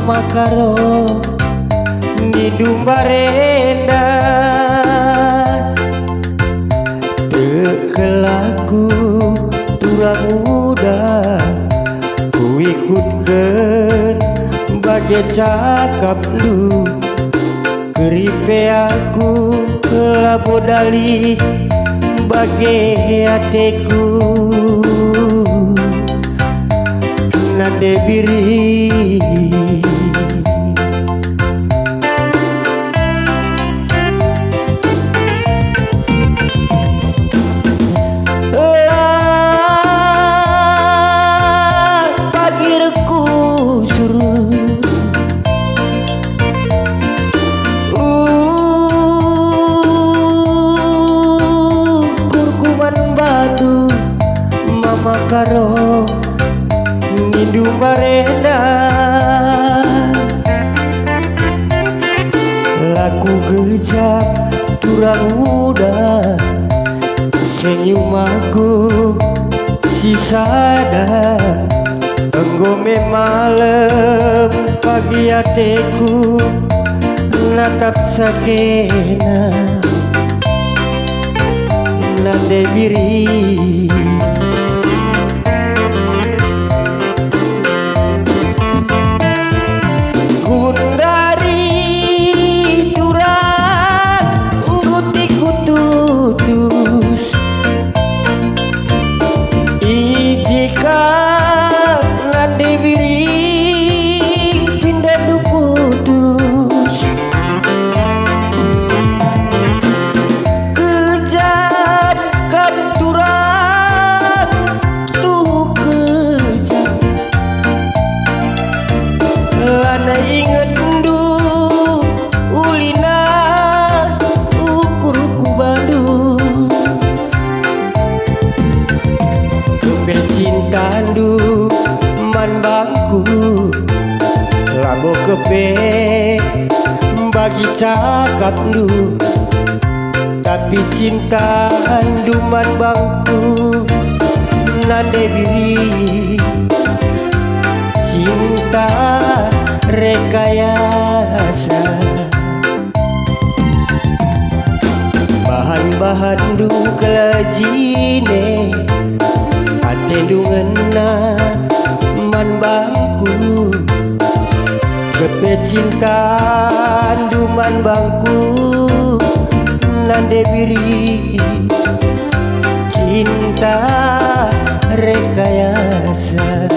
mama karo ngidung barenda tekelaku turang muda ku ikutkeun bage cakap lu keripe aku labodali bage ateku nade biri pagirku suruh kurkuman badu mama karo ngidung barenda laku gejap turang muda senyum aku sisada enggome malam pagi ateku natap sakena nande biri dari turang gutiku tutus ijika nande biring pindah du putus kejap kan turang tuh kejap lana inget cintandu man bangku labo kepe bagi cakap lu tapi cinta anduman bangku nande biri cinta rekayasa bahan-bahan du kelajine tendunganna man bangku kepe cinta anduman bangku nande biri cinta rekayasa